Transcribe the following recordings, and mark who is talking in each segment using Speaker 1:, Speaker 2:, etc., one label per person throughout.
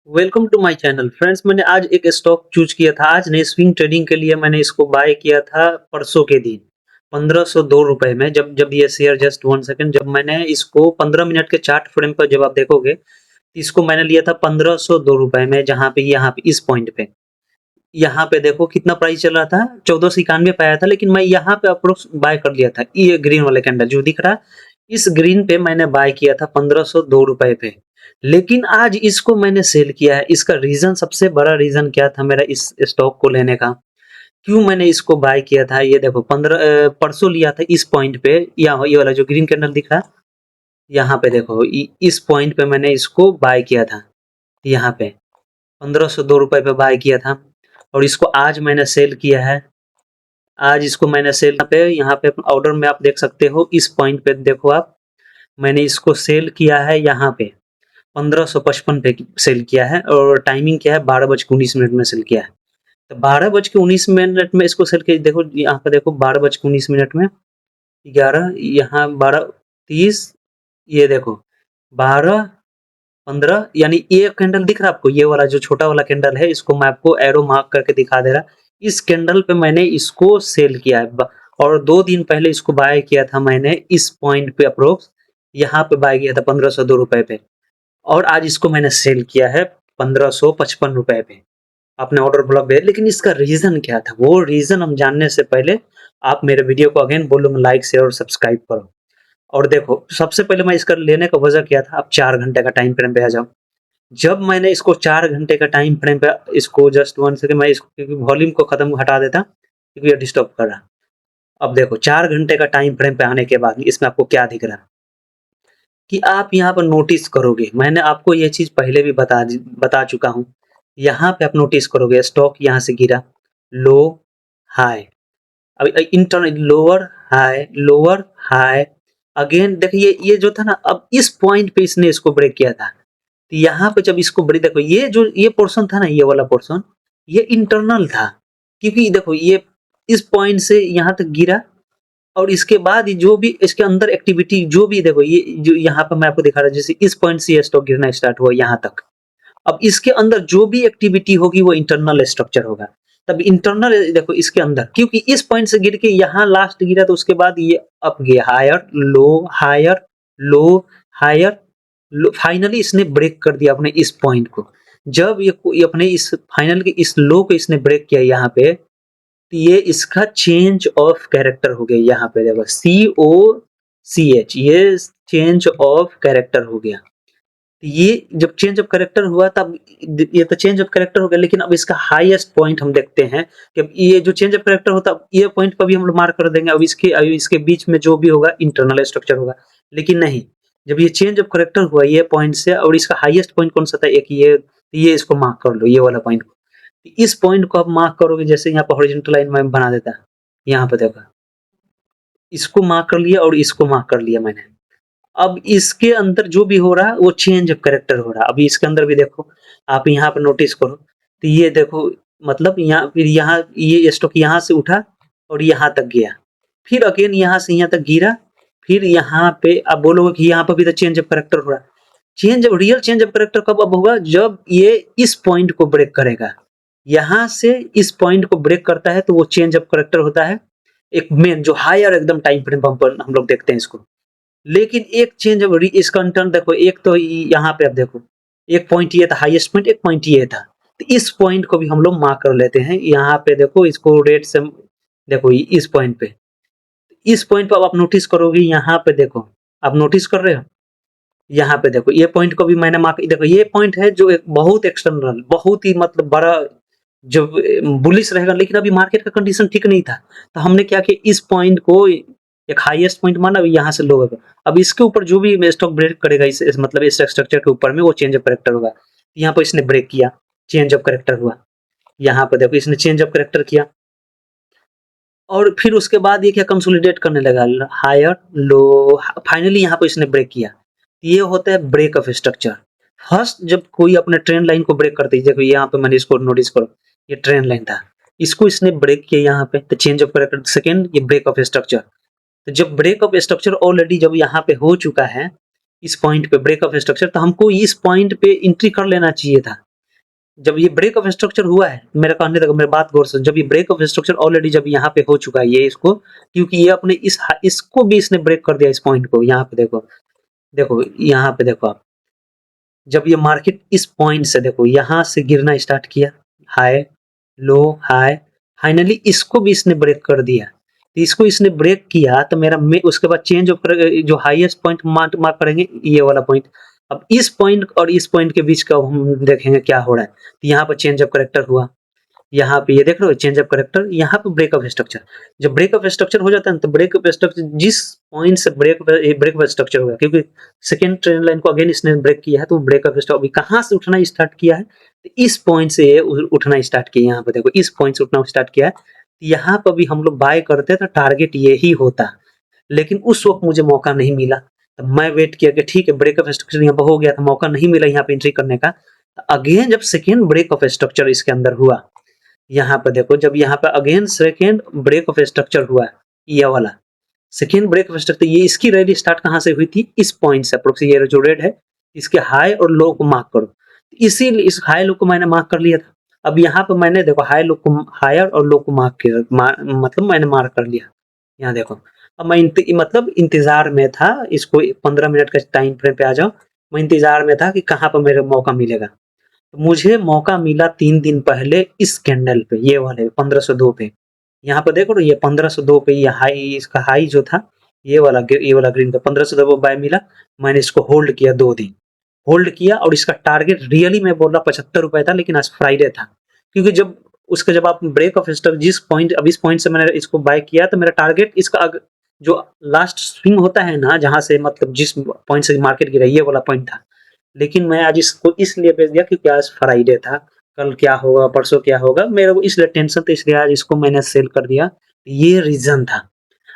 Speaker 1: Welcome to my channel friends. मैंने आज एक स्टॉक चूज किया था। आज नहीं, स्विंग ट्रेडिंग के लिए मैंने इसको बाय किया था परसों के दिन 1502 रुपए में। जब जब ये शेयर जस्ट वन सेकंड, जब मैंने इसको 15 मिनट के चार्ट फ्रेम पर जब आप देखोगे, इसको मैंने लिया था 1502 रुपए में। जहाँ पे यहाँ पे इस पॉइंट पे, यहाँ पे देखो कितना प्राइस चल रहा था, 1491 पे आया था। लेकिन मैं यहाँ पे अप्रोक्स बाय कर लिया था। ये ग्रीन वाले कैंडल जो दिख रहा, इस ग्रीन पे मैंने बाय किया था 1502 रुपए पे। लेकिन आज इसको मैंने सेल किया है। इसका रीजन, सबसे बड़ा रीजन क्या था मेरा इस स्टॉक को लेने का, क्यों मैंने इसको बाय किया था। ये देखो परसों लिया था इस पॉइंट पे। यहाँ ये वाला जो ग्रीन कैंडल दिख रहा, यहाँ पे देखो इस पॉइंट पे मैंने इसको बाय किया था। यहाँ पे 1502 रुपए पे बाय किया था और इसको आज मैंने सेल किया है। आज इसको मैंने सेल पे, यहाँ पे ऑर्डर में आप देख सकते हो, इस पॉइंट पे देखो आप, मैंने इसको सेल किया है यहाँ पे 1555 पे सेल किया है। और टाइमिंग क्या है, 12:19 में सेल किया है। तो 12:19 में इसको सेल किया। देखो यहाँ पे देखो 12:19 में 11, यहाँ 12:30, ये देखो 12:15, यानी ये कैंडल दिख रहा है आपको, ये वाला जो छोटा वाला कैंडल है, इसको मैं आपको एरो मार्क करके दिखा दे रहा। इस कैंडल पे मैंने इसको सेल किया है और 2 दिन पहले इसको बाय किया था मैंने इस पॉइंट पे अप्रोक्स, यहाँ पे बाय किया था 1502 रुपए पे। और आज इसको मैंने सेल किया है 1555 रुपए पे। आपने ऑर्डर ब्लॉक भेजा, लेकिन इसका रीजन क्या था, वो रीजन हम जानने से पहले आप मेरे वीडियो को अगेन बोलूंगा लाइक शेयर और सब्सक्राइब करो। और देखो, सबसे पहले मैं इसका लेने का वजह क्या था, आप 4 घंटे का टाइम फ्रेम पे आ जाओ। जब मैंने इसको 4 घंटे का टाइम फ्रेम पे, इसको जस्ट वन सेकंड, मैं इसको वॉल्यूम को खत्म हटा देता क्योंकि ये डिस्टर्ब कर रहा। अब देखो 4 घंटे का टाइम फ्रेम पे आने के बाद इसमें आपको क्या दिख रहा है कि आप यहाँ पर नोटिस करोगे, मैंने आपको ये चीज पहले भी बता चुका हूँ। यहाँ पे आप नोटिस करोगे स्टॉक यहाँ से गिरा, लो, हाई, अब inter lower, high, lower, high, again देखिए ये जो था ना, अब इस पॉइंट पे इसने इसको ब्रेक किया था। तो यहाँ पे जब इसको ब्रेक, देखो ये जो ये पोर्शन था ना, ये वाला पोर्शन, ये इंटरनल था। क्योंकि देखो ये इस पॉइंट से यहाँ तक गिरा और इसके बाद जो भी इसके अंदर एक्टिविटी, जो भी देखो ये जो यहाँ पे मैं आपको दिखा रहा हूँ, जैसे इस पॉइंट से ये स्टॉक गिरना स्टार्ट हुआ यहाँ तक। अब इसके अंदर जो भी एक्टिविटी होगी वो इंटरनल स्ट्रक्चर होगा। तब इंटरनल देखो इसके अंदर, क्योंकि इस पॉइंट से गिर के यहाँ लास्ट गिरा, तो उसके बाद ये अप गया, higher low, higher low, higher low, finally इसने ब्रेक कर दिया अपने इस पॉइंट को। जब ये अपने इस फाइनल के इस लो को इसने ब्रेक किया यहाँ पे, तो ये इसका चेंज ऑफ कैरेक्टर हो गया। यहाँ पे देखो COCH, ये चेंज ऑफ कैरेक्टर हो गया। ये जब चेंज ऑफ कैरेक्टर हुआ तब, ये तो चेंज ऑफ कैरेक्टर हो गया, लेकिन अब इसका हाईएस्ट पॉइंट हम देखते हैं कि अब ये जो चेंज ऑफ कैरेक्टर होता है, ये पॉइंट पर भी हम लोग मार्क कर देंगे। अब इसके बीच में जो भी होगा इंटरनल स्ट्रक्चर होगा। लेकिन नहीं, जब ये चेंज ऑफ कैरेक्टर हुआ ये पॉइंट से, और इसका हाईएस्ट पॉइंट कौन सा था, एक ये इसको मार्क कर लो, ये वाला पॉइंट को। इस पॉइंट को आप मार्क करोगे, जैसे यहाँ पर हॉरिजॉन्टल लाइन में बना देता है, यहाँ पे देखो इसको मार्क कर लिया और इसको मार्क कर लिया मैंने। अब इसके अंदर जो भी हो रहा है वो चेंज ऑफ कैरेक्टर हो रहा है। अभी इसके अंदर भी देखो, आप यहाँ पर नोटिस करो, तो ये देखो, मतलब यहाँ फिर यहाँ ये स्टॉक यहाँ से उठा और यहाँ तक गया, फिर अगेन यहाँ से यहाँ तक गिरा, फिर यहाँ पे आप बोलोगे कि यहाँ पर भी तो चेंज ऑफ कैरेक्टर हो रहा है। रियल चेंज ऑफ कैरेक्टर कब अब होगा, जब ये इस पॉइंट को ब्रेक करेगा। यहाँ से इस पॉइंट को ब्रेक करता है तो वो चेंज ऑफ कैरेक्टर होता है, एक मेन जो हायर एकदम टाइम फ्रेम पर हम लोग देखते हैं इसको। लेकिन एक चेंज ऑफ इसका टर्न देखो, एक तो यहाँ पे आप देखो, एक पॉइंट ये था हाईएस्ट पॉइंट, एक पॉइंट ये था। तो इस पॉइंट को भी हम लोग मार्क कर लेते हैं। यहाँ पे देखो इसको रेड से देखो, इस पॉइंट पे, इस पॉइंट पर आप नोटिस करोगे, यहाँ पे देखो, आप नोटिस कर रहे हो, यहाँ पे देखो ये पॉइंट को भी मैंने मार्क, देखो ये पॉइंट है जो एक बहुत एक्सटर्नल, बहुत ही मतलब बड़ा, जो बुलिश रहेगा। लेकिन अभी मार्केट का कंडीशन ठीक नहीं था, तो हमने क्या किया, इस पॉइंट को एक हाईएस्ट पॉइंट माना, यहाँ से लो। अब इसके ऊपर जो भी स्टॉक ब्रेक करेगा, इस मतलब इस स्ट्रक्चर के ऊपर में, वो चेंज ऑफ कैरेक्टर होगा। यहाँ पर इसने ब्रेक किया, चेंज ऑफ कैरेक्टर हुआ। यहाँ पर देखो इसने चेंज ऑफ कैरेक्टर किया और फिर उसके बाद ये क्या, कंसोलिडेट करने लगा, हायर लो, फाइनली यहाँ पर इसने ब्रेक किया। ये होता है ब्रेक ऑफ स्ट्रक्चर। फर्स्ट जब कोई अपने ट्रेंड लाइन को ब्रेक करती है, देखो यहाँ पे मैंने इसको नोटिस करो, ये ट्रेंड लाइन था, इसको इसने ब्रेक किया यहाँ पे, तो चेंज ऑफ कैरेक्टर। सेकंड, ये ब्रेक ऑफ स्ट्रक्चर। तो जब ब्रेक ऑफ स्ट्रक्चर ऑलरेडी जब यहाँ पे हो चुका है, इस पॉइंट पे ब्रेक ऑफ स्ट्रक्चर, तो हमको इस पॉइंट पे एंट्री कर लेना चाहिए था। जब ये ब्रेक ऑफ स्ट्रक्चर हुआ है, मेरा कहने देखो मेरी बात गौर से, जब ये ब्रेक ऑफ स्ट्रक्चर ऑलरेडी जब यहाँ पे हो चुका है ये इसको, क्योंकि ये अपने इसको भी इसने ब्रेक कर दिया इस पॉइंट को, यहाँ पे देखो, देखो यहाँ पे देखो आप, जब ये मार्केट इस पॉइंट से देखो यहाँ से गिरना स्टार्ट किया, हाई लो हाई, फाइनली इसको भी इसने ब्रेक कर दिया। तो इसको इसने ब्रेक किया तो मेरा उसके बाद चेंज ऑफ जो हाईएस्ट पॉइंट मार्क करेंगे ये वाला पॉइंट। अब इस पॉइंट और इस पॉइंट के बीच का हम देखेंगे क्या हो रहा है। तो यहाँ पर चेंज ऑफ करेक्टर हुआ, यहाँ पे ये देख रहे हो चेंज ऑफ करेक्टर, यहाँ पे ब्रेक ऑफ स्ट्रक्चर। जब ब्रेक ऑफ स्ट्रक्चर हो जाता है ना, तो ब्रेक ऑफ स्ट्रक्चर जिस पॉइंट से ब्रेक ऑफ स्ट्रक्चर हो गया, क्योंकि सेकंड ट्रेंड लाइन को अगेन इसने ब्रेक किया है, तो ब्रेक ऑफ स्ट्रक्चर अभी कहाँ से उठना स्टार्ट किया है, तो इस पॉइंट से ये उठना स्टार्ट किया। यहाँ पे देखो इस पॉइंट से उठना स्टार्ट किया है, यहाँ पर भी हम लोग बाय करते तो टारगेट ये ही होता, लेकिन उस वक्त मुझे मौका नहीं मिला। तो मैं वेट किया कि ठीक है ब्रेक ऑफ स्ट्रक्चर यहाँ पर हो गया था, मौका नहीं मिला यहाँ पे एंट्री करने का। अगेन जब सेकेंड ब्रेक ऑफ स्ट्रक्चर इसके अंदर हुआ, यहाँ पे देखो जब यहाँ पे again second break of structure हुआ, ये वाला सेकेंड ब्रेक ऑफ स्ट्रक्चर, ये इसकी रैली स्टार्ट कहाँ से हुई थी, इस पॉइंट से अप्रोक्स, ये जो रेड है इसके हाई और लो को मार्क करो, इसीलिए इस हाई लो को मैंने मार्क कर लिया था। अब यहाँ पे मैंने देखो हाई लो को, हायर और लो को मार्क किया, मतलब मैंने मार्क कर लिया। यहाँ देखो अब मैं मतलब इंतजार में था, इसको 15 मिनट का टाइम फ्रेम पे आ जाओ, मैं इंतजार में था कि कहाँ पर मेरे मौका मिलेगा। तो मुझे मौका मिला 3 दिन पहले इस कैंडल पे, ये वाले 1502 पे। यहाँ पे देखो ये 1502 पे ये हाई, इसका हाई जो था ये वाला ग्रीन का 1502 पे बाय मिला। मैंने इसको होल्ड किया 2 दिन, होल्ड किया, और इसका टारगेट रियली मैं बोल रहा 75 रुपए था, लेकिन आज फ्राइडे था, क्योंकि जब उसका जब आप ब्रेक ऑफ स्टॉक जिस पॉइंट, अब इस पॉइंट से मैंने इसको बाय किया, तो मेरा टारगेट इसका जो लास्ट स्विंग होता है ना, जहां से मतलब जिस पॉइंट से मार्केट गिरा ये वाला पॉइंट था, लेकिन मैं आज इसको इसलिए बेच दिया क्योंकि आज फ्राइडे था, कल क्या होगा परसों क्या होगा मेरे को इसलिए टेंशन था, इसलिए आज इसको मैंने सेल कर दिया। ये रीजन था।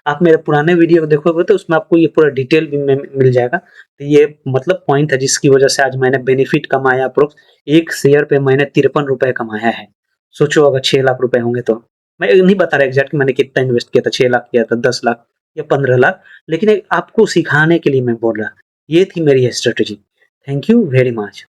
Speaker 1: आप मेरे पुराने वीडियो देखोगे तो उसमें आपको ये पूरा डिटेल भी मिल जाएगा। तो ये मतलब पॉइंट है जिसकी वजह से आज मैंने बेनिफिट कमाया, अप्रोक्स एक शेयर पे मैंने 53 रुपए कमाया है। सोचो अगर 6 लाख रुपए होंगे तो, मैं नहीं बता रहा एग्जैक्ट मैंने कितना इन्वेस्ट किया था, 6 लाख किया था, 10 लाख या 15 लाख, लेकिन आपको सिखाने के लिए मैं बोल रहा, ये थी मेरी strategy. Thank you very much.